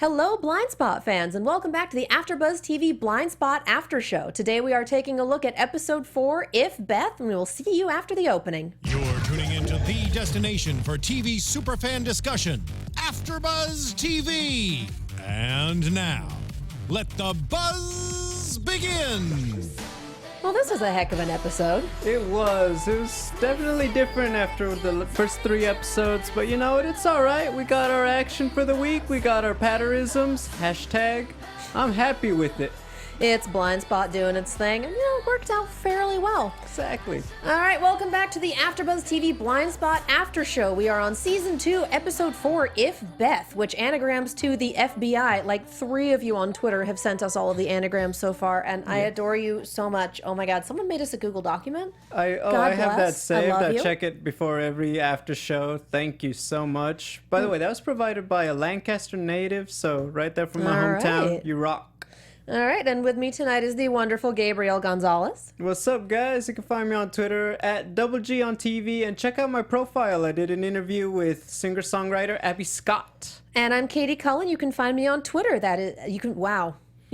Hello, Blindspot fans, and welcome back to the AFTERBUZZ TV Blindspot After Show. Today we are taking a look at Episode 4, If Beth, and we will see you after the opening. You're tuning into the destination for TV superfan discussion, AFTERBUZZ TV. And now, let the buzz begin. Well, this was a heck of an episode. It was definitely different after the first 3 episodes, but you know what, it's alright. We got our action for the week, we got our patterisms, hashtag. I'm happy with it. It's Blindspot doing its thing, and it worked out fairly well. Exactly. Alright, welcome back to the AFTERBUZZ TV Blindspot After Show. We are on Season 2, Episode 4, If Beth, which anagrams to the FBI. Like 3 of you on Twitter have sent us all of the anagrams so far, and I adore you so much. Oh my god, someone made us a Google document. I have that saved. I check it before every after show. Thank you so much. By the way, that was provided by a Lancaster native, so right there from my hometown. You rock. All right, and with me tonight is the wonderful Gabrielle Gonzalez. What's up, guys? You can find me on Twitter at Double G on TV, and check out my profile. I did an interview with singer-songwriter Abby Scott. And I'm Katie Cullen. You can find me on Twitter.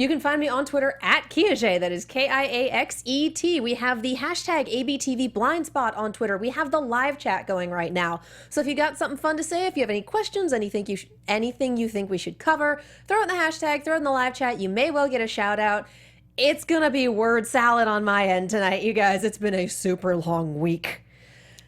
You can find me on Twitter at Kiaxet. That is Kiaxet. We have the hashtag ABTV Blindspot on Twitter. We have the live chat going right now. So if you got something fun to say, if you have any questions, anything you think we should cover, throw it in the hashtag, throw it in the live chat. You may well get a shout out. It's gonna be word salad on my end tonight, you guys. It's been a super long week.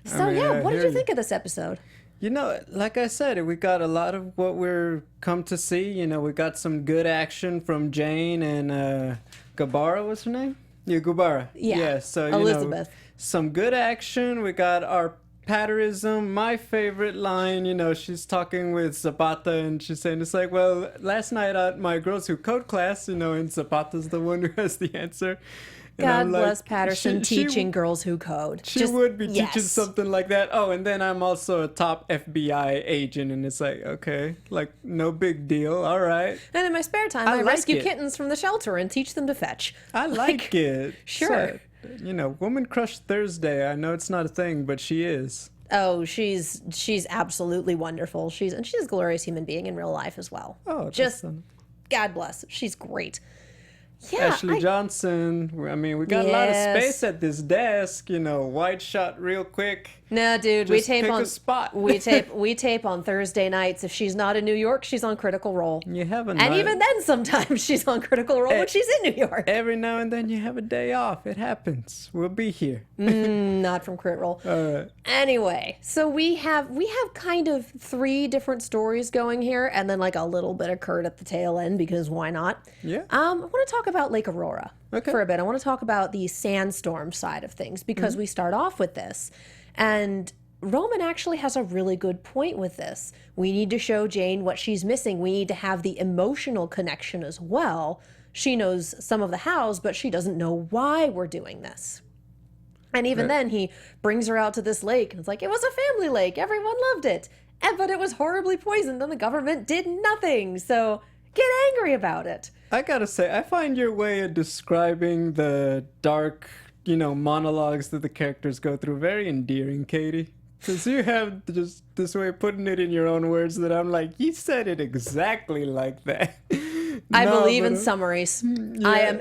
So what did you think of this episode? You know, like I said, we got a lot of what we're come to see. You know, we got some good action from Jane and Gabara, what's her name? Yeah, Gabara. Yeah, so, Elizabeth. Some good action. We got our patterism. My favorite line, she's talking with Zapata and she's saying, it's like, well, last night at my Girls Who Code class, and Zapata's the one who has the answer. God bless Patterson teaching Girls Who Code. She would be teaching something like that. Oh, and then I'm also a top FBI agent, and it's like, okay, like, no big deal, all right. And in my spare time, I rescue kittens from the shelter and teach them to fetch. I like it. Sure. So, Woman Crush Thursday, I know it's not a thing, but she is. Oh, she's absolutely wonderful. She's a glorious human being in real life as well. Oh, just God bless. She's great. Yeah, Ashley Johnson. I mean, we got a lot of space at this desk. Wide shot, real quick. No, dude, Just pick a spot. we tape on Thursday nights. If she's not in New York, she's on Critical Role. You have a and even then, sometimes she's on Critical Role when she's in New York. Every now and then, you have a day off. It happens. We'll be here. Not from Crit Roll. All right. Anyway, so we have kind of 3 different stories going here, and then like a little bit of Kurt at the tail end because why not? Yeah. I want to talk about Lake Aurora for a bit. I want to talk about the Sandstorm side of things because we start off with this. And Roman actually has a really good point with this. We need to show Jane what she's missing. We need to have the emotional connection as well. She knows some of the hows, but she doesn't know why we're doing this. And even then, he brings her out to this lake. And it's like, it was a family lake. Everyone loved it. But it was horribly poisoned and the government did nothing. So get angry about it. I gotta say, I find your way of describing the dark monologues that the characters go through very endearing, Katie. Because you have just this way of putting it in your own words that I'm like, you said it exactly like that. I believe in summaries. Yeah.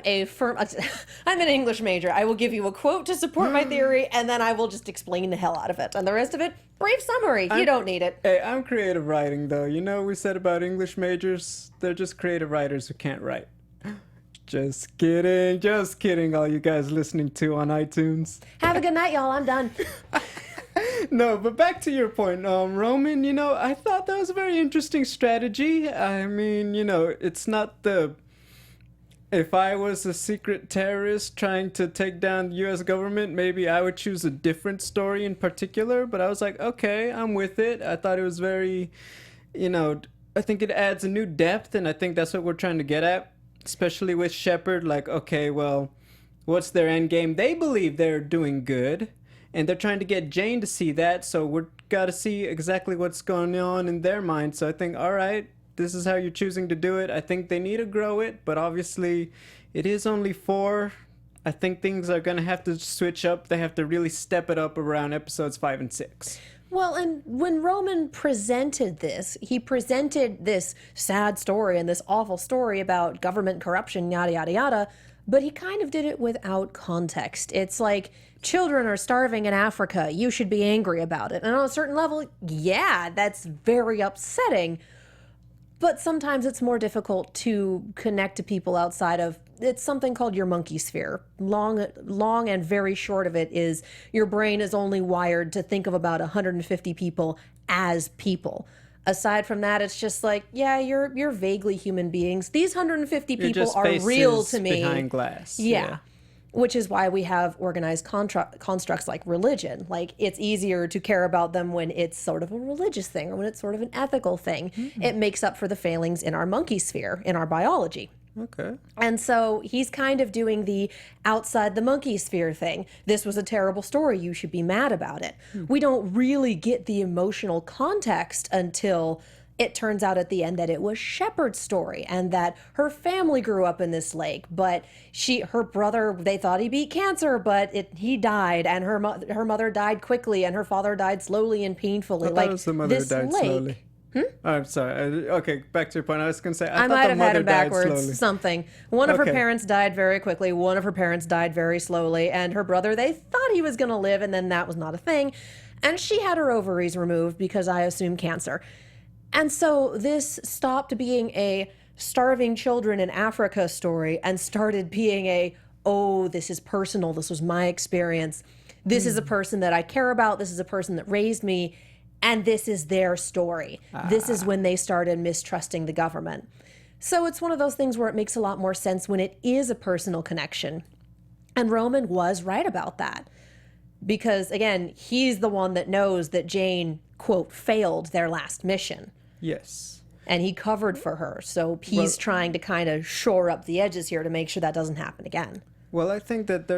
I'm an English major. I will give you a quote to support my theory, and then I will just explain the hell out of it. And the rest of it, brief summary. You don't need it. Hey, I'm creative writing, though. We said about English majors, they're just creative writers who can't write. Just kidding, all you guys listening to on iTunes. Have a good night, y'all. I'm done. No, but back to your point, Roman, I thought that was a very interesting strategy. I mean, it's not if I was a secret terrorist trying to take down the U.S. government, maybe I would choose a different story in particular, but I was like, okay, I'm with it. I thought it was very, I think it adds a new depth, and I think that's what we're trying to get at. Especially with Shepard, like, okay, well, what's their end game? They believe they're doing good, and they're trying to get Jane to see that, so we've got to see exactly what's going on in their mind. So I think, all right, this is how you're choosing to do it. I think they need to grow it, but obviously it is only 4. I think things are going to have to switch up. They have to really step it up around episodes 5 and 6. Well, and when Roman presented this, he presented this sad story and this awful story about government corruption, yada, yada, yada, but he kind of did it without context. It's like, children are starving in Africa. You should be angry about it. And on a certain level, yeah, that's very upsetting. But sometimes it's more difficult to connect to people outside of, it's something called your monkey sphere. Long and very short of it is your brain is only wired to think of about 150 people as people. Aside from that, it's just like, yeah, you're vaguely human beings. These 150 people are real to me. Behind glass. Yeah. Which is why we have organized constructs like religion. Like, it's easier to care about them when it's sort of a religious thing or when it's sort of an ethical thing. Mm-hmm. It makes up for the failings in our monkey sphere, in our biology. Okay. And so he's kind of doing the outside the monkey sphere thing. This was a terrible story. You should be mad about it. We don't really get the emotional context until it turns out at the end that it was Shepard's story and that her family grew up in this lake, but her brother, they thought he beat cancer, but he died, and her mother died quickly, and her father died slowly and painfully. I thought it was the mother died slowly. Oh, I'm sorry. Okay, back to your point. I was going to say, I might thought have the had mother it died backwards. slowly. Something. One of her parents died very quickly. One of her parents died very slowly. And her brother, they thought he was going to live, and then that was not a thing. And she had her ovaries removed because I assume cancer. And so this stopped being a starving children in Africa story and started being this is personal. This was my experience. This is a person that I care about. This is a person that raised me. And this is their story. This is when they started mistrusting the government. So it's one of those things where it makes a lot more sense when it is a personal connection. And Roman was right about that. Because, again, he's the one that knows that Jane, quote, failed their last mission. Yes. And he covered for her. So he's trying to kind of shore up the edges here to make sure that doesn't happen again. Well, I think that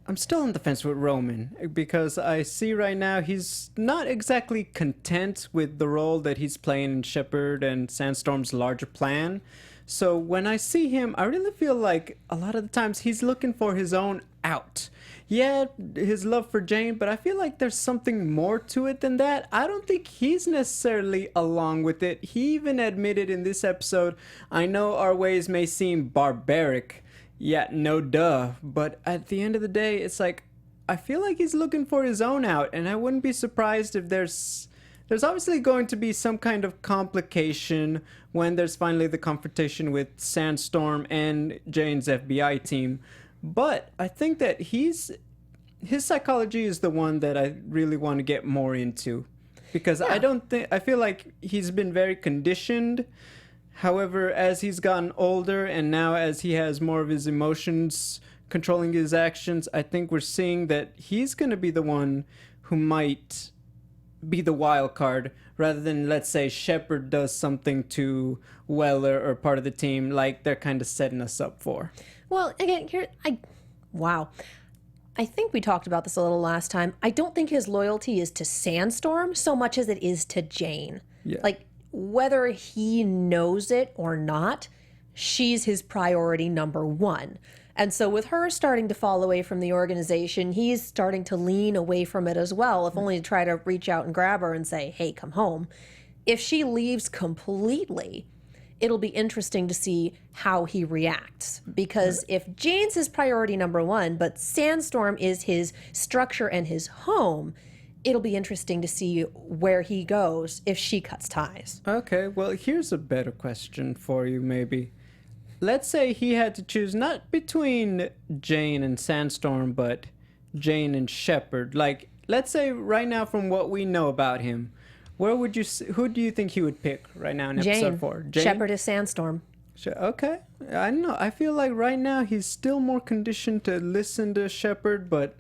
I'm still on the fence with Roman because I see right now he's not exactly content with the role that he's playing in Shepard and Sandstorm's larger plan. So when I see him, I really feel like a lot of the times he's looking for his own out. Yeah, his love for Jane, but I feel like there's something more to it than that. I don't think he's necessarily along with it. He even admitted in this episode, I know our ways may seem barbaric. Yeah, no duh. But at the end of the day, it's like, I feel like he's looking for his own out, and I wouldn't be surprised if there's obviously going to be some kind of complication when there's finally the confrontation with Sandstorm and Jane's FBI team. But I think that his psychology is the one that I really want to get more into. Because I feel like he's been very conditioned. However, as he's gotten older and now as he has more of his emotions controlling his actions, I think we're seeing that he's going to be the one who might be the wild card rather than, let's say, Shepard does something to Weller or part of the team like they're kind of setting us up for. Well, again, I think we talked about this a little last time. I don't think his loyalty is to Sandstorm so much as it is to Jane. Yeah. Like, whether he knows it or not, she's his priority number one. And so with her starting to fall away from the organization, he's starting to lean away from it as well, if only to try to reach out and grab her and say, hey, come home. If she leaves completely, it'll be interesting to see how he reacts. Because if Jane's his priority number one, but Sandstorm is his structure and his home, it'll be interesting to see where he goes if she cuts ties. Okay, well, here's a better question for you, maybe. Let's say he had to choose not between Jane and Sandstorm, but Jane and Shepard. Like, let's say right now from what we know about him, who do you think he would pick right now in episode 4? Jane? Shepard is Sandstorm. Okay, I don't know. I feel like right now he's still more conditioned to listen to Shepard, but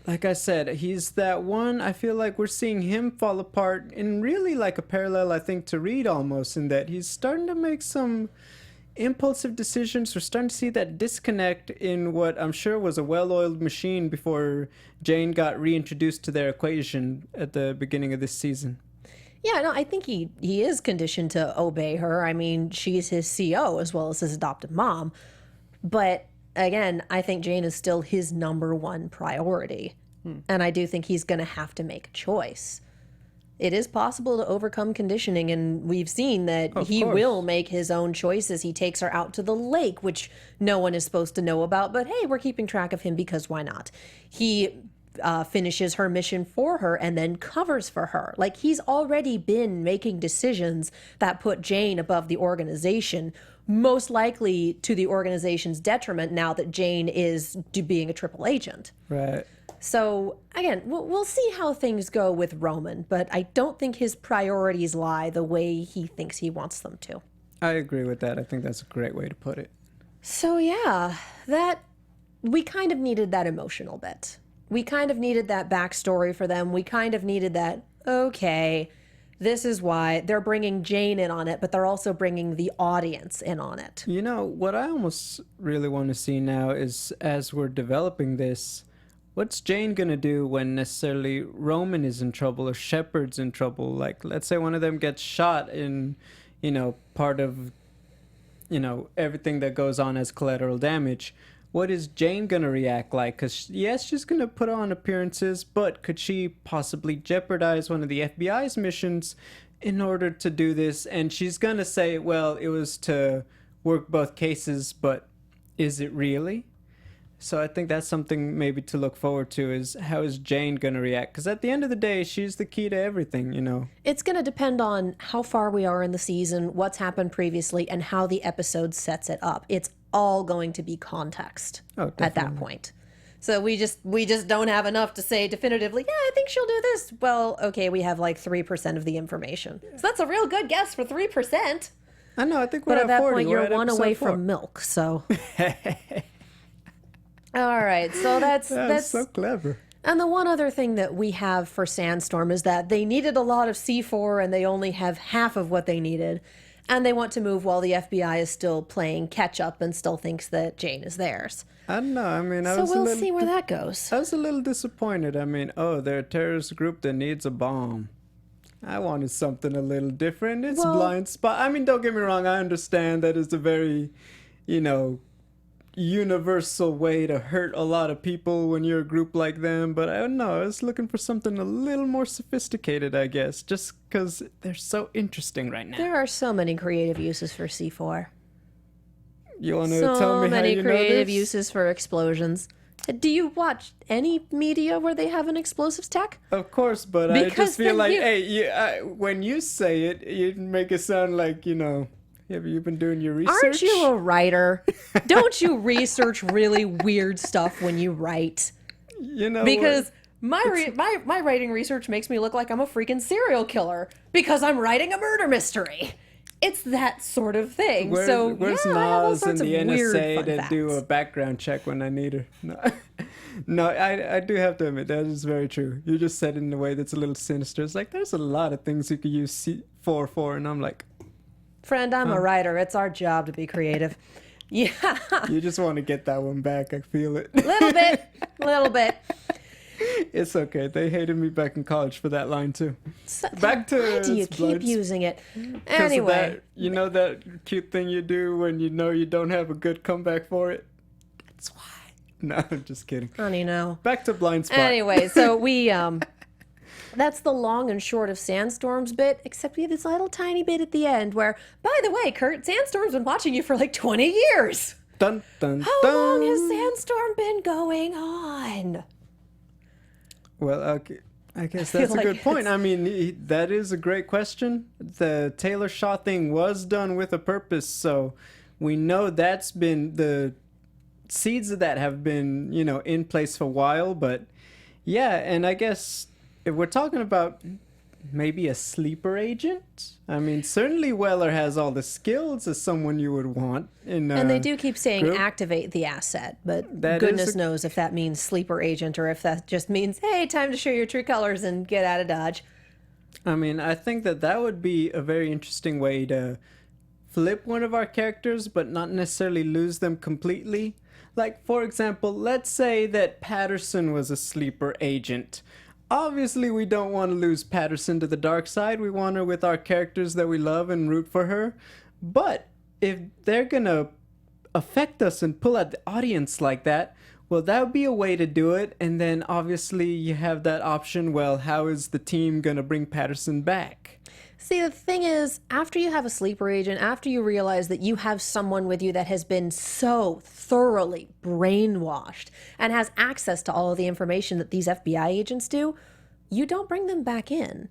like I said, he's that one. I feel like we're seeing him fall apart in really like a parallel, I think, to Reed almost, in that he's starting to make some impulsive decisions. We're starting to see that disconnect in what I'm sure was a well-oiled machine before Jane got reintroduced to their equation at the beginning of this season. Yeah, no, I think he is conditioned to obey her. I mean, she's his CO as well as his adopted mom. But again, I think Jane is still his number one priority. And I do think he's going to have to make a choice. It is possible to overcome conditioning, and we've seen that he will make his own choices. He takes her out to the lake, which no one is supposed to know about, but hey, we're keeping track of him because why not? He finishes her mission for her and then covers for her. Like, he's already been making decisions that put Jane above the organization, most likely to the organization's detriment now that Jane is being a triple agent. Right. So, again, we'll see how things go with Roman, but I don't think his priorities lie the way he thinks he wants them to. I agree with that. I think that's a great way to put it. So, yeah, we kind of needed that emotional bit. We kind of needed that backstory for them. We kind of needed that, okay, this is why they're bringing Jane in on it, but they're also bringing the audience in on it. You know, what I almost really want to see now is, as we're developing this, what's Jane going to do when necessarily Roman is in trouble or Shepard's in trouble? Like, let's say one of them gets shot in, part of, everything that goes on as collateral damage. What is Jane going to react like? Because, yes, she's going to put on appearances, but could she possibly jeopardize one of the FBI's missions in order to do this? And she's going to say, well, it was to work both cases, but is it really? So I think that's something maybe to look forward to, is how is Jane going to react? Because at the end of the day, she's the key to everything, It's going to depend on how far we are in the season, what's happened previously, and how the episode sets it up. It's all going to be context at that point. So we just don't have enough to say definitively, yeah, I think she'll do this. Well, okay, we have like 3% of the information. So that's a real good guess for 3%. I know, I think we're but at that 40. point, you're one away from milk, so... All right, so that's so clever. And the one other thing that we have for Sandstorm is that they needed a lot of C4 and they only have half of what they needed. And they want to move while the FBI is still playing catch up and still thinks that Jane is theirs. I don't know. I mean, so we'll see where that goes. I was a little disappointed. I mean, they're a terrorist group that needs a bomb. I wanted something a little different. It's Blindspot. I mean, don't get me wrong. I understand that it's a very, universal way to hurt a lot of people when you're a group like them, but I don't know, I was looking for something a little more sophisticated, I guess, just because they're so interesting right now. There are so many creative uses for C4. You want to tell me how you know this? So many creative uses for explosions. Do you watch any media where they have an explosives tech? Of course, but I just feel like, when you say it, you make it sound like, have you been doing your research? Aren't you a writer? Don't you research really weird stuff when you write? Because my writing research makes me look like I'm a freaking serial killer because I'm writing a murder mystery. It's that sort of thing. Where's Nas and the NSA to do a background check when I need her? No, I do have to admit, that is very true. You just said it in a way that's a little sinister. It's like, there's a lot of things you could use C4 for, and I'm like... Friend, I'm a writer. It's our job to be creative. Yeah. You just want to get that one back. I feel it. Little bit. It's okay. They hated me back in college for that line too. So, back to why do you keep using it? Anyway. That cute thing you do when you know you don't have a good comeback for it? That's why. No, I'm just kidding. Honey, no. Back to Blindspot. Anyway, so we... That's the long and short of Sandstorm's bit, except we have this little tiny bit at the end where, by the way, Kurt, Sandstorm's been watching you for like 20 years. Dun, dun, How dun. long has Sandstorm been going on? Well, okay. I guess that's a good point. I mean, that is a great question. The Taylor Shaw thing was done with a purpose, so we know that's been, the seeds of that have been, in place for a while, but yeah, and I guess... if we're talking about maybe a sleeper agent, I mean, certainly Weller has all the skills as someone you would want. And they do keep saying activate the asset, but goodness knows if that means sleeper agent or if that just means, hey, time to show your true colors and get out of Dodge. I mean, I think that would be a very interesting way to flip one of our characters, but not necessarily lose them completely. Like, for example, let's say that Patterson was a sleeper agent. Obviously, we don't want to lose Patterson to the dark side. We want her with our characters that we love and root for her. But if they're going to affect us and pull at the audience like that, well, that would be a way to do it. And then obviously you have that option. Well, how is the team going to bring Patterson back? See, the thing is, after you have a sleeper agent, after you realize that you have someone with you that has been so thoroughly brainwashed and has access to all of the information that these FBI agents do, you don't bring them back in.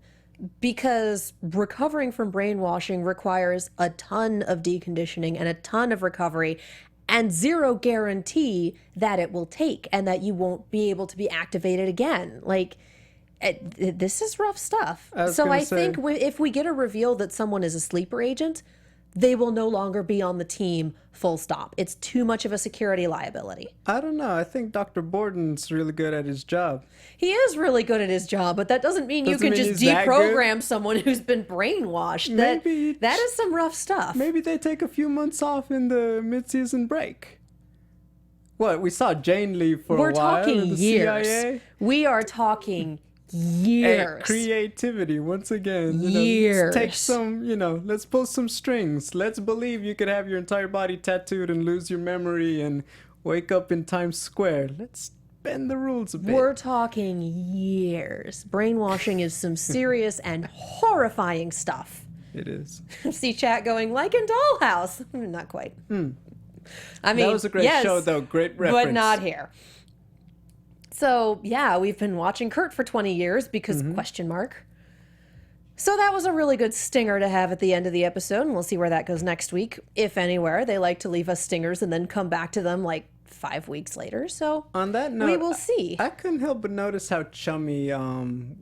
Because recovering from brainwashing requires a ton of deconditioning and a ton of recovery and zero guarantee that it will take and that you won't be able to be activated again. Like, this is rough stuff. So I think if we get a reveal that someone is a sleeper agent, they will no longer be on the team, full stop. It's too much of a security liability. I don't know. I think Dr. Borden's really good at his job. He is really good at his job, but that doesn't mean you can just deprogram someone who's been brainwashed. Maybe that is some rough stuff. Maybe they take a few months off in the mid-season break. What? We saw Jane leave for a while. We're talking the years. CIA. We are talking years. Creativity, once again. Years. Let's take some, let's pull some strings. Let's believe you could have your entire body tattooed and lose your memory and wake up in Times Square. Let's bend the rules a bit. We're talking years. Brainwashing is some serious and horrifying stuff. It is. See chat going, like in Dollhouse. Not quite. I mean, that was a great show, though. Great reference. But not here. So, yeah, we've been watching Kurt for 20 years because question mark. So that was a really good stinger to have at the end of the episode, and we'll see where that goes next week, if anywhere. They like to leave us stingers and then come back to them like 5 weeks later. So on that note, we will see. I couldn't help but notice how chummy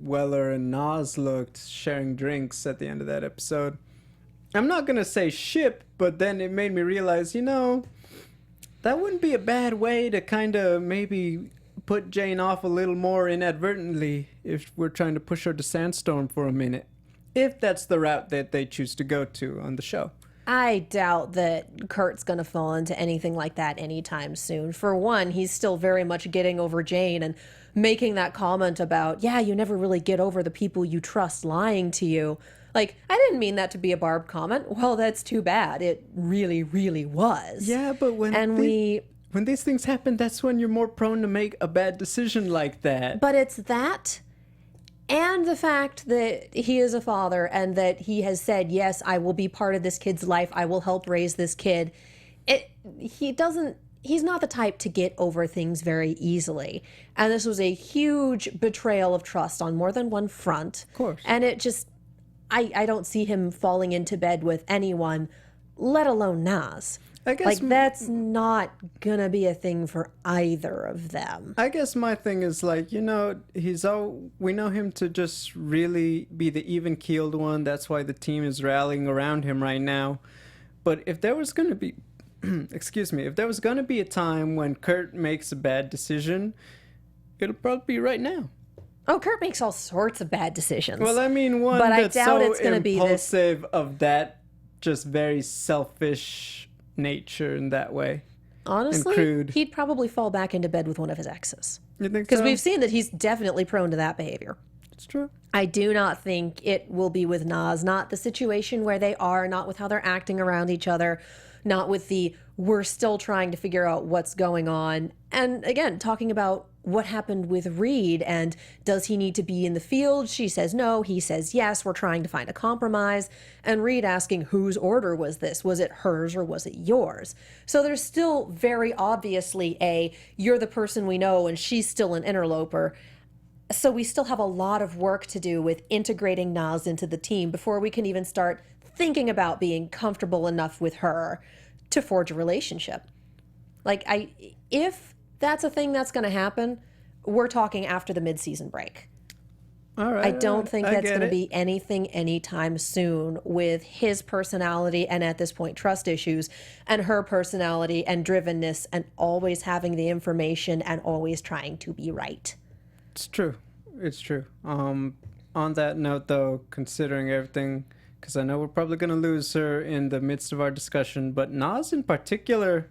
Weller and Nas looked sharing drinks at the end of that episode. I'm not going to say ship, but then it made me realize, that wouldn't be a bad way to kind of maybe put Jane off a little more inadvertently if we're trying to push her to Sandstorm for a minute. If that's the route that they choose to go to on the show. I doubt that Kurt's going to fall into anything like that anytime soon. For one, he's still very much getting over Jane and making that comment about, yeah, you never really get over the people you trust lying to you. Like, I didn't mean that to be a barbed comment. Well, that's too bad. It really, really was. Yeah, but when these things happen, that's when you're more prone to make a bad decision like that. But it's that and the fact that he is a father and that he has said, yes, I will be part of this kid's life. I will help raise this kid. He's not the type to get over things very easily. And this was a huge betrayal of trust on more than one front. Of course. And it just, I don't see him falling into bed with anyone, let alone Nas. I guess that's not gonna be a thing for either of them. I guess my thing is we know him to just really be the even-keeled one. That's why the team is rallying around him right now. But if there was gonna be, if there was gonna be a time when Kurt makes a bad decision, it'll probably be right now. Oh, Kurt makes all sorts of bad decisions. Well, I mean, one but that's I doubt so it's gonna be this impulsive of that just very selfish nature in that way. Honestly, he'd probably fall back into bed with one of his exes. You think so? Because we've seen that he's definitely prone to that behavior. It's true. I do not think it will be with Nas. Not the situation where they are, not with how they're acting around each other, not with the we're still trying to figure out what's going on. And again, talking about what happened with Reed and does he need to be in the field? She says no. He says yes. We're trying to find a compromise. And Reed asking whose order was this? Was it hers or was it yours? So there's still very obviously you're the person we know and she's still an interloper. So we still have a lot of work to do with integrating Nas into the team before we can even start thinking about being comfortable enough with her to forge a relationship. If that's a thing that's going to happen, we're talking after the mid-season break. All right. I don't think that's going to be anything anytime soon with his personality and at this point trust issues and her personality and drivenness and always having the information and always trying to be right. It's true. It's true. On that note, though, considering everything, because I know we're probably going to lose her in the midst of our discussion, but Nas in particular,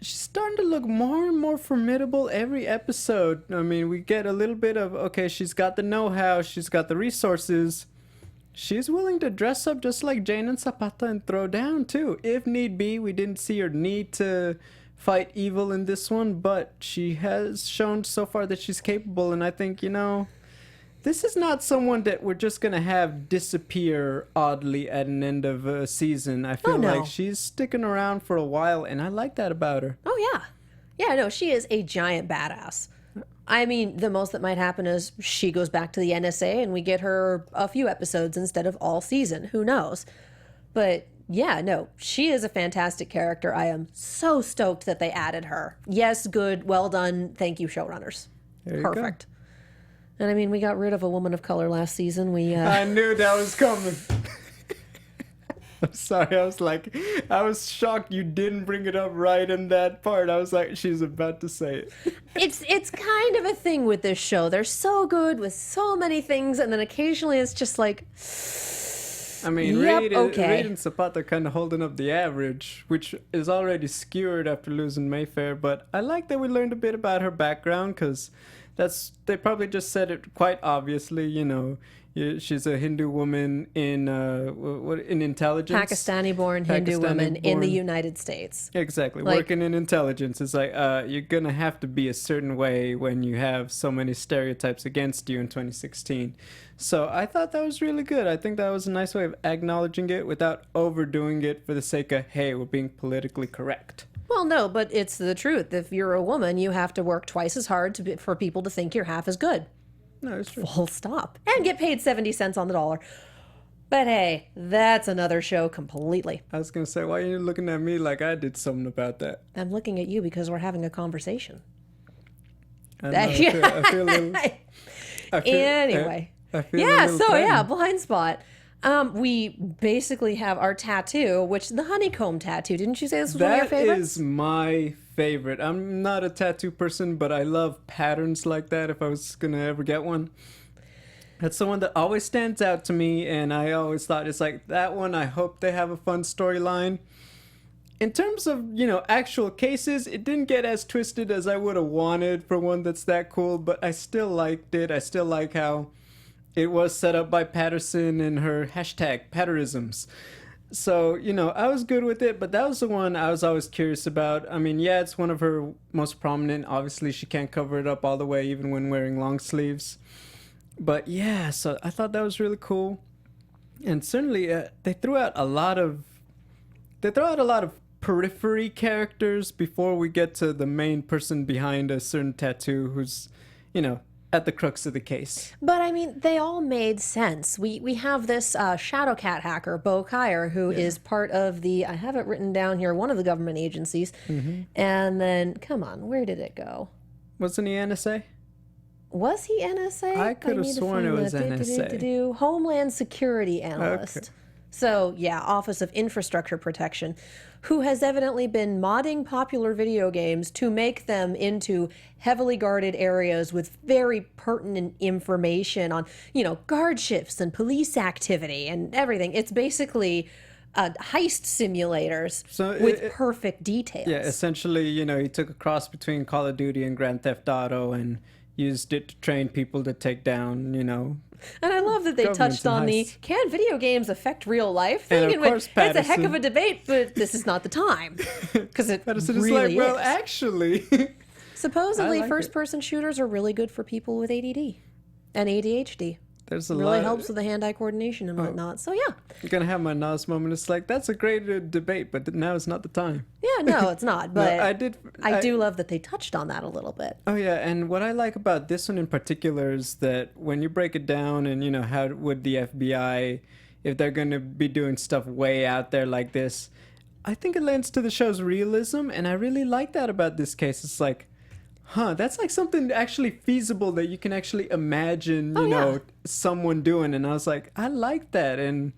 she's starting to look more and more formidable every episode. I mean, we get a little bit of, okay, she's got the know-how, she's got the resources. She's willing to dress up just like Jane and Zapata and throw down, too. If need be, we didn't see her need to fight evil in this one, but she has shown so far that she's capable, and I think, you know, this is not someone that we're just going to have disappear oddly at an end of a season. I feel like she's sticking around for a while, and I like that about her. Oh, yeah. Yeah, no, she is a giant badass. I mean, the most that might happen is she goes back to the NSA and we get her a few episodes instead of all season. Who knows? But yeah, no, she is a fantastic character. I am so stoked that they added her. Yes, good, well done. Thank you, showrunners. Perfect. And I mean, we got rid of a woman of color last season. I knew that was coming. I'm sorry, I was shocked you didn't bring it up right in that part. I was like, she's about to say it. It's kind of a thing with this show. They're so good with so many things, and then occasionally it's just like, I mean, yep, Reed and Zapata kind of holding up the average, which is already skewered after losing Mayfair. But I like that we learned a bit about her background, because they probably just said it quite obviously, you know. She's a Hindu woman in intelligence. Pakistani-born Hindu woman in the United States. Exactly, working in intelligence. It's like you're gonna have to be a certain way when you have so many stereotypes against you in 2016. So I thought that was really good. I think that was a nice way of acknowledging it without overdoing it for the sake of, hey, we're being politically correct. Well, no, but it's the truth. If you're a woman, you have to work twice as hard for people to think you're half as good. No, it's true. Full stop. And get paid 70 cents on the dollar. But hey, that's another show completely. I was going to say, why are you looking at me like I did something about that? I'm looking at you because we're having a conversation. I know, I feel a little... Anyway. Blindspot. We basically have our tattoo, which the honeycomb tattoo. Didn't you say this was one of your favorites? That is my favorite. I'm not a tattoo person, but I love patterns like that if I was going to ever get one. That's the one that always stands out to me, and I always thought it's like, that one, I hope they have a fun storyline. In terms of, you know, actual cases, it didn't get as twisted as I would have wanted for one that's that cool, but I still liked it. I still like how it was set up by Patterson and her hashtag Patterisms. So, you know, I was good with it, but that was the one I was always curious about. I mean, yeah, it's one of her most prominent. Obviously, she can't cover it up all the way, even when wearing long sleeves. But yeah, so I thought that was really cool. And certainly, they threw out a lot of periphery characters before we get to the main person behind a certain tattoo who's, you know, at the crux of the case. But I mean, they all made sense. We have this Shadowcat hacker, Bo Kyer, who is part of the, I have it written down here, one of the government agencies. Mm-hmm. And then, come on, where did it go? Wasn't he NSA? Was he NSA? I could have sworn it was NSA. Homeland Security Analyst. Okay. So, yeah, Office of Infrastructure Protection, who has evidently been modding popular video games to make them into heavily guarded areas with very pertinent information on, you know, guard shifts and police activity and everything. It's basically heist simulators with perfect details. Yeah, essentially, you know, he took a cross between Call of Duty and Grand Theft Auto and used it to train people to take down, you know. And I love that they touched on the can video games affect real life thing, in which it's a heck of a debate, but this is not the time because it really is. Well, actually, supposedly first-person shooters are really good for people with ADD and ADHD. There's a lot. Helps with the hand-eye coordination and whatnot. So yeah, I'm gonna have my Nas moment. It's like, that's a great debate, but now is not the time. Yeah, no, it's not. But no, I do love that they touched on that a little bit. Oh yeah, and what I like about this one in particular is that when you break it down, and you know, how would the FBI, if they're gonna be doing stuff way out there like this, I think it lends to the show's realism, and I really like that about this case. It's like, that's like something actually feasible that you can actually imagine, you know, someone doing. And I was like, I like that. And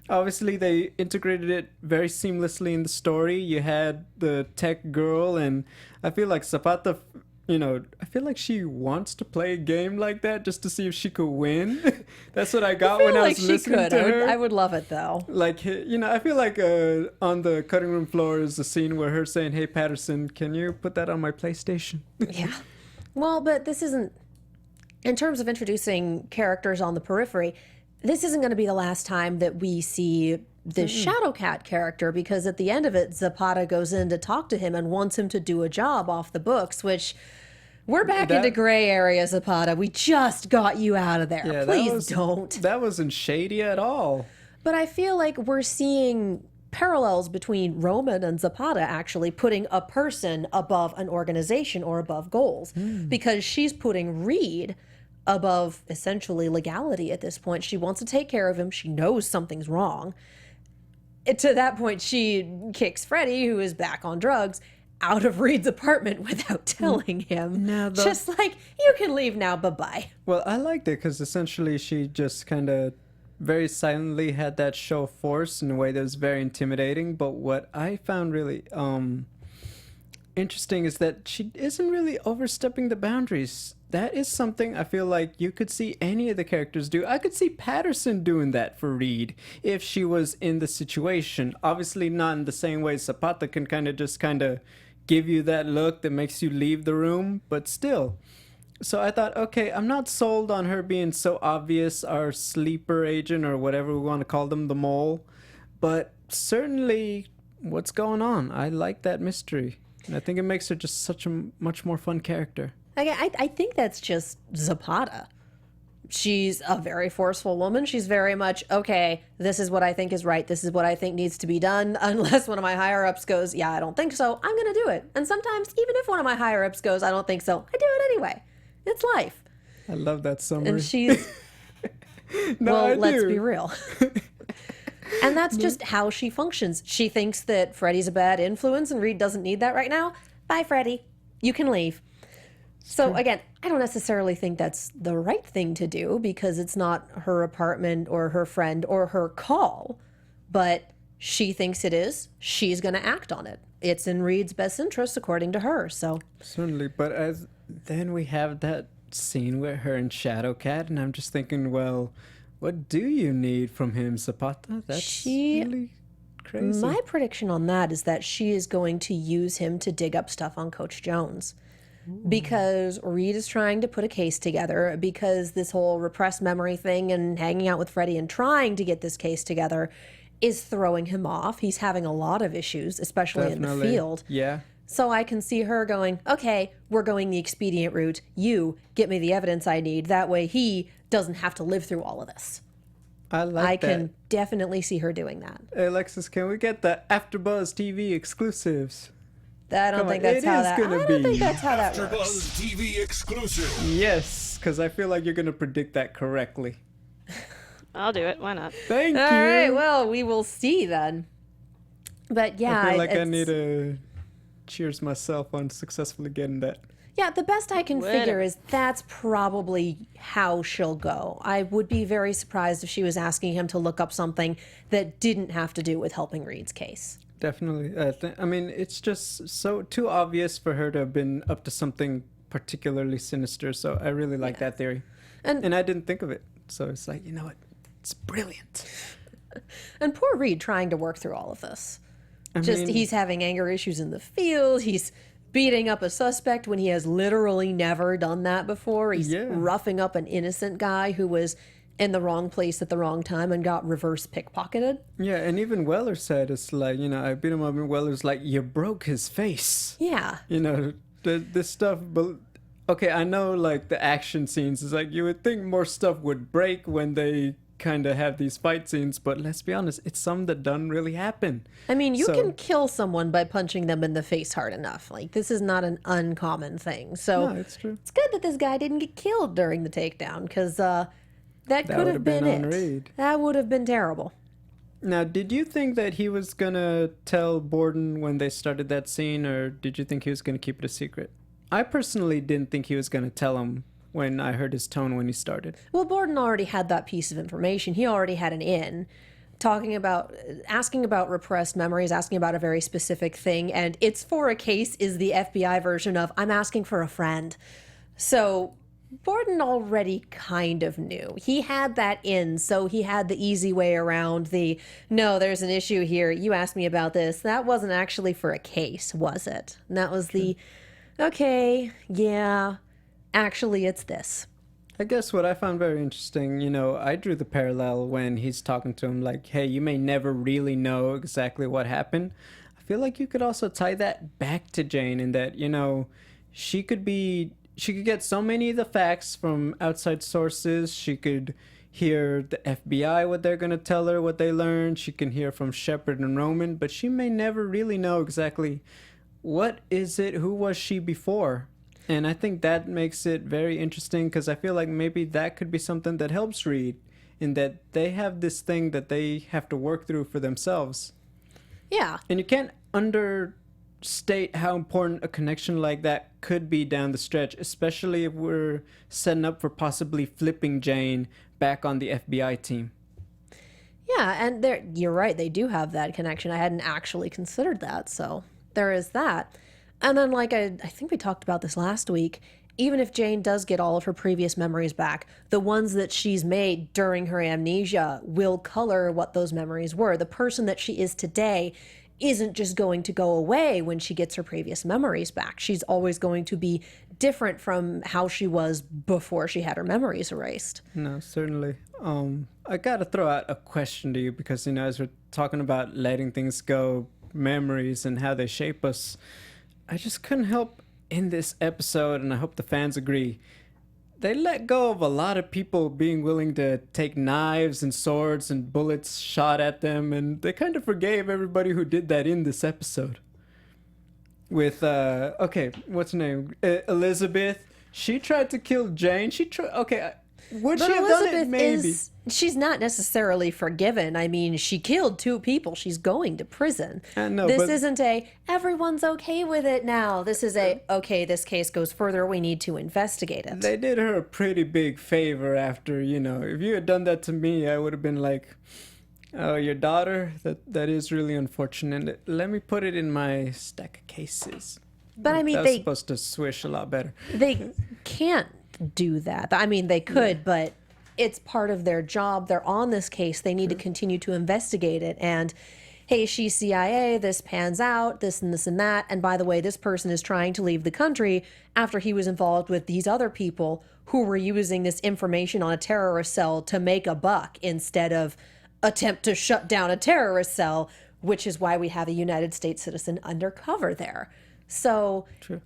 obviously they integrated it very seamlessly in the story. You had the tech girl, and I feel like Zapata, you know, I feel like she wants to play a game like that just to see if she could win. That's what I got when I was listening to her. I would love it, though. Like, you know, I feel like on the cutting room floor is a scene where her saying, "Hey, Patterson, can you put that on my PlayStation?" Yeah. Well, but this isn't, in terms of introducing characters on the periphery, this isn't going to be the last time that we see the Shadowcat character, because at the end of it, Zapata goes in to talk to him and wants him to do a job off the books, which we're back into gray area, Zapata. We just got you out of there. Yeah, Please don't. That wasn't shady at all. But I feel like we're seeing parallels between Roman and Zapata actually putting a person above an organization or above goals, because she's putting Reed above essentially legality at this point. She wants to take care of him. She knows something's wrong. To that point, she kicks Freddie, who is back on drugs, out of Reed's apartment without telling him. Just like, you can leave now, bye-bye. Well, I liked it because essentially she just kind of very silently had that show of force in a way that was very intimidating. But what I found really interesting is that she isn't really overstepping the boundaries. That is something I feel like you could see any of the characters do. I could see Patterson doing that for Reed if she was in the situation. Obviously not in the same way Zapata can kind of give you that look that makes you leave the room, but still. So I thought, okay, I'm not sold on her being so obvious, our sleeper agent or whatever we want to call them, the mole. But certainly what's going on? I like that mystery. And I think it makes her just such a much more fun character. I think that's just Zapata. She's a very forceful woman. She's very much, okay, this is what I think is right. This is what I think needs to be done. Unless one of my higher-ups goes, yeah, I don't think so, I'm going to do it. And sometimes, even if one of my higher-ups goes, I don't think so, I do it anyway. It's life. I love that summary. And she's... let's be real. And that's just how she functions. She thinks that Freddie's a bad influence and Reed doesn't need that right now. Bye, Freddie. You can leave. So again, I don't necessarily think that's the right thing to do because it's not her apartment or her friend or her call, but she thinks it is. She's going to act on it. It's in Reed's best interest, according to her. So certainly, but then we have that scene with her and Shadowcat, and I'm just thinking, well, what do you need from him, Zapata? That's really crazy. My prediction on that is that she is going to use him to dig up stuff on Coach Jones. Because Reed is trying to put a case together, because this whole repressed memory thing and hanging out with Freddie and trying to get this case together is throwing him off. He's having a lot of issues, especially in the field. Yeah. So I can see her going, okay, we're going the expedient route. You get me the evidence I need. That way he doesn't have to live through all of this. I can definitely see her doing that. Hey, Alexis, can we get the AfterBuzz TV exclusives? I don't think that's how that works. AfterBuzz TV exclusive. Yes, because I feel like you're going to predict that correctly. I'll do it. Why not? Thank you. All right, well, we will see then. But yeah, I feel like I need to cheers myself on successfully getting that. Yeah, the best I can figure is that's probably how she'll go. I would be very surprised if she was asking him to look up something that didn't have to do with helping Reed's case. Definitely. I mean, it's just so too obvious for her to have been up to something particularly sinister. So I really like that theory. And I didn't think of it. So it's like, you know what? It's brilliant. And poor Reed trying to work through all of this. He's having anger issues in the field. He's beating up a suspect when he has literally never done that before. He's roughing up an innocent guy who was in the wrong place at the wrong time and got reverse pickpocketed. Yeah, and even Weller said, it's like, you know, I beat him up, and Weller's like, you broke his face. Yeah. You know, this stuff, but okay, I know, like, the action scenes is like, you would think more stuff would break when they kind of have these fight scenes, but let's be honest, it's some that doesn't really happen. I mean, you can kill someone by punching them in the face hard enough. Like, this is not an uncommon thing. So no, it's true. It's good that this guy didn't get killed during the takedown, because that could have been it. Reed. That would have been terrible. Now, did you think that he was going to tell Borden when they started that scene, or did you think he was going to keep it a secret? I personally didn't think he was going to tell him when I heard his tone when he started. Well, Borden already had that piece of information. He already had an in, asking about repressed memories, asking about a very specific thing, and it's for a case is the FBI version of, I'm asking for a friend. So Borden already kind of knew. He had that in, so he had the easy way around the, no, there's an issue here. You asked me about this. That wasn't actually for a case, was it? And that was the, okay, yeah, actually it's this. I guess what I found very interesting, I drew the parallel when he's talking to him like, hey, you may never really know exactly what happened. I feel like you could also tie that back to Jane in that, she could get so many of the facts from outside sources. She could hear the FBI, what they're going to tell her, what they learned. She can hear from Shepard and Roman, but she may never really know exactly what is it, who was she before. And I think that makes it very interesting because I feel like maybe that could be something that helps Reed in that they have this thing that they have to work through for themselves. Yeah. And you can't understate how important a connection like that could be down the stretch, especially if we're setting up for possibly flipping Jane back on the FBI team. Yeah, and you're right, they do have that connection. I hadn't actually considered that, so there is that. And then, like, I think we talked about this last week, even if Jane does get all of her previous memories back, the ones that she's made during her amnesia will color what those memories were. The person that she is today isn't just going to go away when she gets her previous memories back. She's always going to be different from how she was before she had her memories erased. No, certainly. I gotta throw out a question to you because, as we're talking about letting things go, memories and how they shape us, I just couldn't help in this episode, and I hope the fans agree, they let go of a lot of people being willing to take knives and swords and bullets shot at them, and they kind of forgave everybody who did that in this episode. With, what's her name? Elizabeth. She tried to kill Jane. Would she have done it? Maybe. She's not necessarily forgiven. I mean, she killed 2 people. She's going to prison. This isn't everyone's okay with it now. This is okay, this case goes further. We need to investigate it. They did her a pretty big favor after, if you had done that to me, I would have been like, oh, your daughter? That is really unfortunate. Let me put it in my stack of cases. But I mean, that was supposed to swish a lot better. They can't do that. I mean, they could, but it's part of their job. They're on this case. They need to continue to investigate it. And, hey, she's CIA, this pans out, this and this and that. And by the way, this person is trying to leave the country after he was involved with these other people who were using this information on a terrorist cell to make a buck instead of attempt to shut down a terrorist cell, which is why we have a United States citizen undercover there. So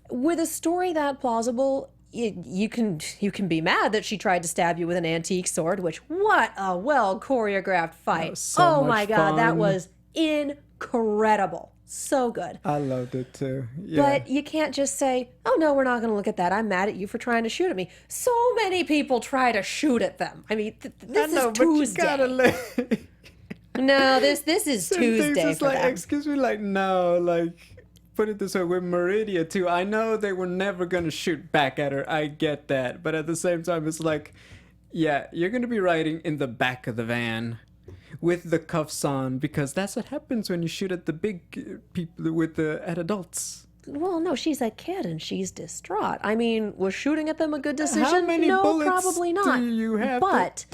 with a story that plausible, you can be mad that she tried to stab you with an antique sword, which what a well choreographed fight. Oh my God, that was incredible. So good. I loved it too. Yeah. But you can't just say, oh no, we're not going to look at that. I'm mad at you for trying to shoot at me. So many people try to shoot at them. I mean, this is Tuesday. But you gotta No, this is Tuesday for them. Excuse me, put it this way, with Meridia too, I know they were never going to shoot back at her. I get that. But at the same time, it's like, yeah, you're going to be riding in the back of the van with the cuffs on because that's what happens when you shoot at the big people at adults. Well, no, she's a kid and she's distraught. I mean, was shooting at them a good decision? How many bullets probably not. Do you have? But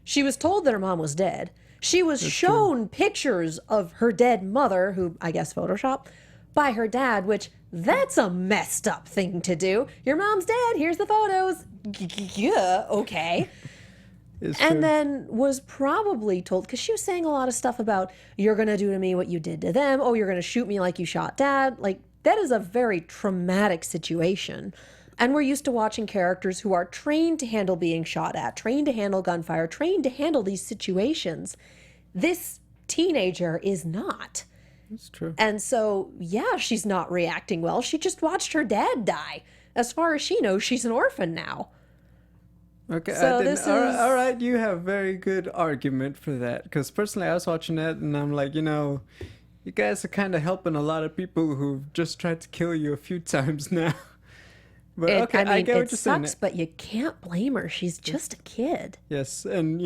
she was told that her mom was dead. She was shown pictures of her dead mother, who I guess Photoshop, by her dad, which that's a messed up thing to do. Your mom's dead. Here's the photos. Yeah, okay. And then was probably told, because she was saying a lot of stuff about, you're going to do to me what you did to them. Oh, you're going to shoot me like you shot dad. Like, that is a very traumatic situation. And we're used to watching characters who are trained to handle being shot at, trained to handle gunfire, trained to handle these situations. This teenager is not. That's true. And so, yeah, she's not reacting well. She just watched her dad die. As far as she knows, she's an orphan now. Okay, So all right, you have very good argument for that. Because personally, I was watching that and I'm like, you guys are kind of helping a lot of people who've just tried to kill you a few times now. But I get what you're saying. It sucks, but you can't blame her. She's just a kid. Yes, and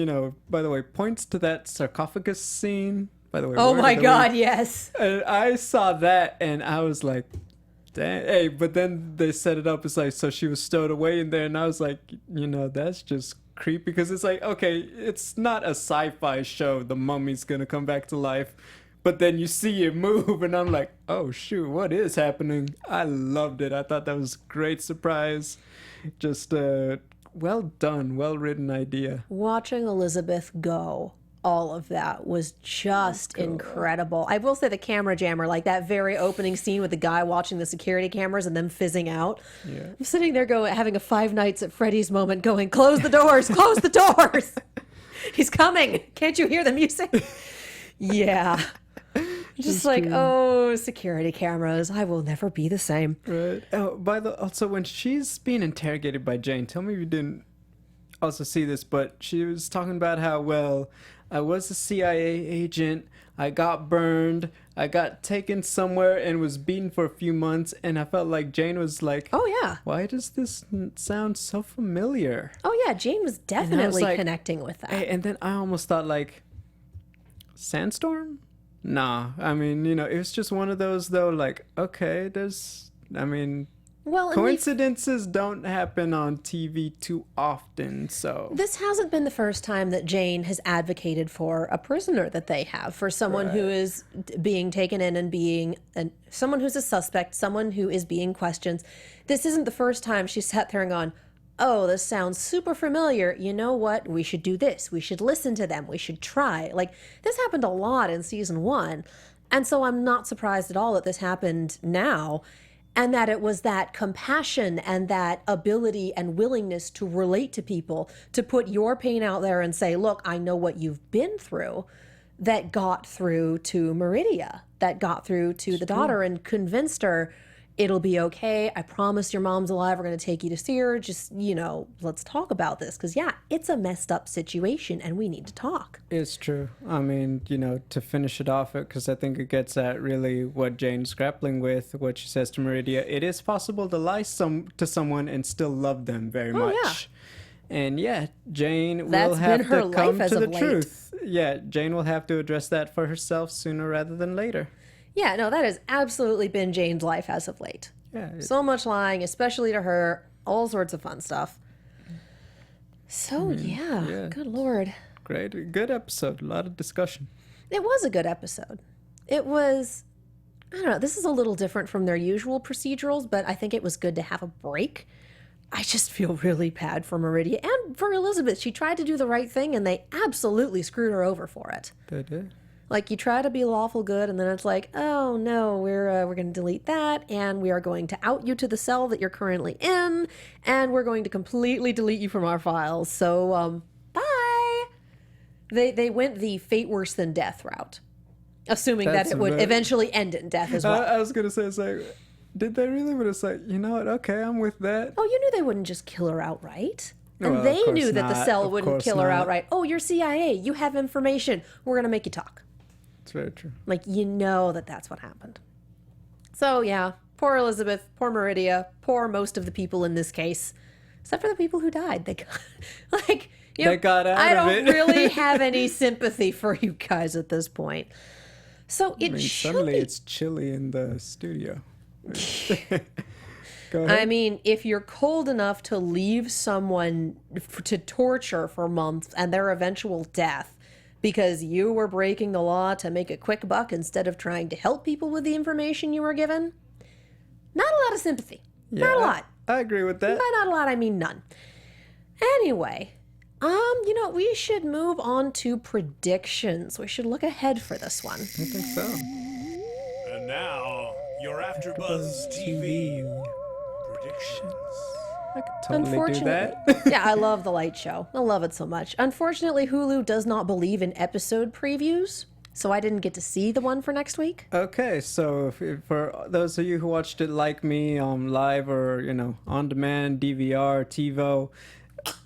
by the way, points to that sarcophagus scene. By the way, oh my God, yes. And I saw that and I was like, dang. Hey, but then they set it up. It's like, so she was stowed away in there, and I was like, that's just creepy because it's like, okay, it's not a sci-fi show. The mummy's gonna come back to life. But then you see it move, and I'm like, oh, shoot, what is happening? I loved it. I thought that was a great surprise. Just well done, well written idea. Watching Elizabeth go, all of that was just incredible. I will say the camera jammer, like that very opening scene with the guy watching the security cameras and them fizzing out. Yeah. I'm sitting there having a Five Nights at Freddy's moment going, close the doors, close the doors. He's coming. Can't you hear the music? Yeah. Just like, oh, security cameras. I will never be the same. Right. Oh, also, when she's being interrogated by Jane, tell me if you didn't also see this, but she was talking about how, well, I was a CIA agent. I got burned. I got taken somewhere and was beaten for a few months. And I felt like Jane was like, oh, yeah. Why does this sound so familiar? Oh, yeah. Jane was definitely connecting with that. And then I almost thought, like, Sandstorm? Nah, I mean, it was just one of those, though, like, okay, coincidences don't happen on TV too often, so. This hasn't been the first time that Jane has advocated for a prisoner that they have, for someone who is being taken in and someone who's a suspect, someone who is being questioned. This isn't the first time she sat there and gone, oh, this sounds super familiar. You know what? We should do this. We should listen to them. We should try. Like, this happened a lot in season 1. And so I'm not surprised at all that this happened now. And that it was that compassion and that ability and willingness to relate to people, to put your pain out there and say, look, I know what you've been through, that got through to Meridia, that got through to the daughter and convinced her, it'll be okay. I promise your mom's alive. We're going to take you to see her. Just, let's talk about this. Because, yeah, it's a messed up situation and we need to talk. It's true. I mean, to finish it off, because I think it gets at really what Jane's grappling with, what she says to Meridia. It is possible to lie to someone and still love them very much. Yeah. And, yeah, Jane will have to come to the truth. Yeah, Jane will have to address that for herself sooner rather than later. Yeah, no, that has absolutely been Jane's life as of late. Yeah, so much lying, especially to her, all sorts of fun stuff. So, yeah, good Lord. Great. Good episode. A lot of discussion. It was a good episode. It was, I don't know, this is a little different from their usual procedurals, but I think it was good to have a break. I just feel really bad for Meridia and for Elizabeth. She tried to do the right thing, and they absolutely screwed her over for it. They did. Like, you try to be lawful good, and then it's like, oh, no, we're going to delete that, and we are going to out you to the cell that you're currently in, and we're going to completely delete you from our files. So, bye! They went the fate worse than death route, assuming that it would eventually end in death as well. I was going to say, it's like, did they really? But it's like, you know what? Okay, I'm with that. Oh, you knew they wouldn't just kill her outright. And they knew that the cell wouldn't kill her outright. Oh, you're CIA. You have information. We're going to make you talk. It's very true. Like, that's what happened. So, yeah, poor Elizabeth, poor Meridia, poor most of the people in this case, except for the people who died. They got, out I of it. don't really have any sympathy for you guys at this point. So suddenly it's chilly in the studio. Go ahead. I mean, if you're cold enough to leave someone to torture for months and their eventual death, because you were breaking the law to make a quick buck instead of trying to help people with the information you were given, not a lot of sympathy. Yeah, not a lot. I agree with that. By not a lot, I mean none. Anyway, we should move on to predictions. We should look ahead for this one. I think so. And now, your AfterBuzz TV predictions. I could totally do that. Yeah, I love the light show. I love it so much. Unfortunately, Hulu does not believe in episode previews, so I didn't get to see the one for next week. Okay, so for those of you who watched it like me, live or, on demand, DVR, TiVo,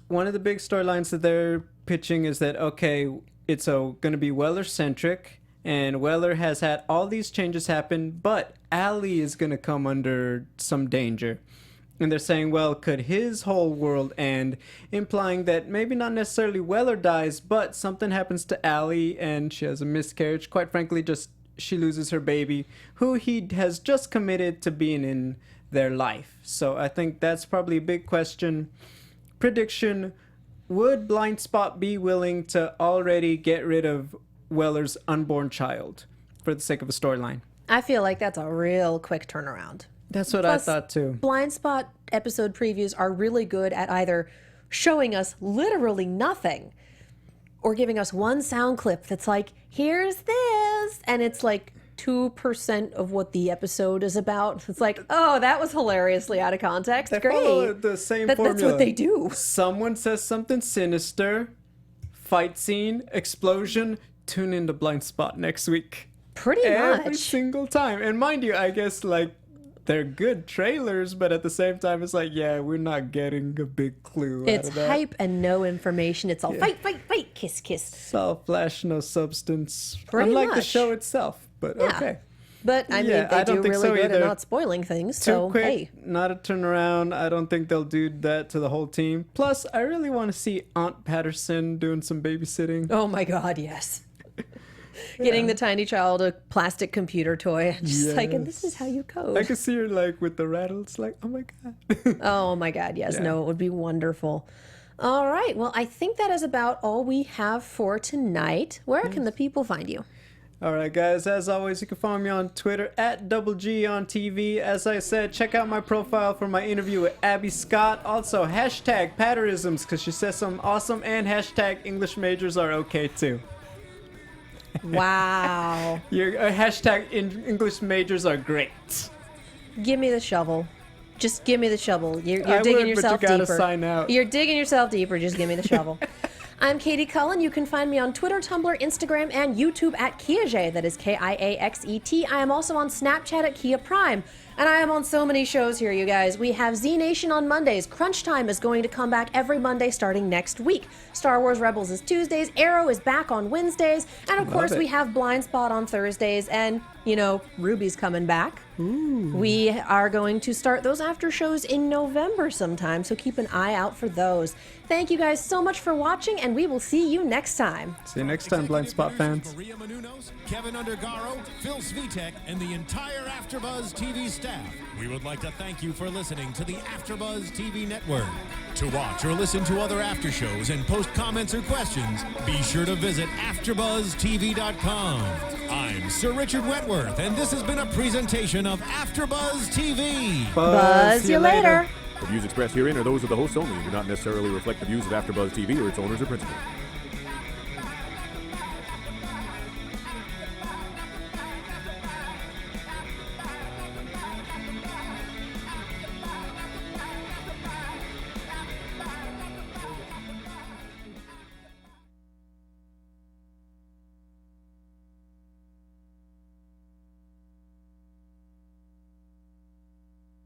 one of the big storylines that they're pitching is that, okay, it's going to be Weller-centric, and Weller has had all these changes happen, but Allie is going to come under some danger. And they're saying, well, could his whole world end? Implying that maybe not necessarily Weller dies, but something happens to Allie and she has a miscarriage. Quite frankly, just she loses her baby, who he has just committed to being in their life. So I think that's probably a big question. Prediction, would Blindspot be willing to already get rid of Weller's unborn child for the sake of a storyline? I feel like that's a real quick turnaround. That's what I thought too. Blindspot episode previews are really good at either showing us literally nothing, or giving us one sound clip that's like, here's this, and it's like 2% of what the episode is about. It's like, oh, that was hilariously out of context. They Great. follow the same formula. That's what they do. Someone says something sinister, fight scene, explosion, tune into Blindspot next week. Pretty Every much. single time. And mind you, I guess, like, they're good trailers, but at the same time, it's like, yeah, we're not getting a big clue out It's of that. hype and no information. It's all fight, fight, fight, kiss, kiss. It's all flash, no substance. Pretty Unlike the much. show itself, but Yeah. okay. But, I mean, Yeah, I they don't do think really so good either. at not spoiling things. Too So, quick, hey. not a turnaround. I don't think they'll do that to the whole team. Plus, I really want to see Aunt Patterson doing some babysitting. Oh my God, yes. Getting the tiny child a plastic computer toy. And just like, and this is how you I code. can see her like with the rattles, like, oh my god. Oh my God, yes. Yeah. No, it would be wonderful. All right. Well, I think that is about all we have for tonight. Where can the people find you? All right, guys. As always, you can follow me on Twitter at @GON TV. As I said, check out my profile for my interview with Abby Scott. Also, hashtag Patterisms because she says something awesome, and hashtag English majors are okay too. Wow. Your hashtag English majors are great. Give me the shovel. Just give me the shovel. You're I digging would, yourself but you gotta deeper. sign out. You're digging yourself deeper. Just give me the shovel. I'm Katie Cullen. You can find me on Twitter, Tumblr, Instagram, and YouTube at KiaXet. That is KIAXET. I am also on Snapchat at Kia Prime. And I am on so many shows here, you guys. We have Z Nation on Mondays. Crunch Time is going to come back every Monday starting next week. Star Wars Rebels is Tuesdays. Arrow is back on Wednesdays. And of course, it. we have Blindspot on Thursdays. And, you know, Ruby's coming back. Ooh. We are going to start those after shows in November sometime, so keep an eye out for those. Thank you guys so much for watching, and we will see you next time. See you next time, Blindspot fans. Maria Menounos, Kevin Undergaro, Phil Svitek, and the entire AfterBuzz TV staff. We would like to thank you for listening to the AfterBuzz TV network. To watch or listen to other after shows and post comments or questions, be sure to visit AfterBuzzTV.com. I'm Sir Richard Wentworth, and this has been a presentation of AfterBuzz TV. Buzz you later. The views expressed herein are those of the hosts only and do not necessarily reflect the views of AfterBuzz TV or its owners or principals.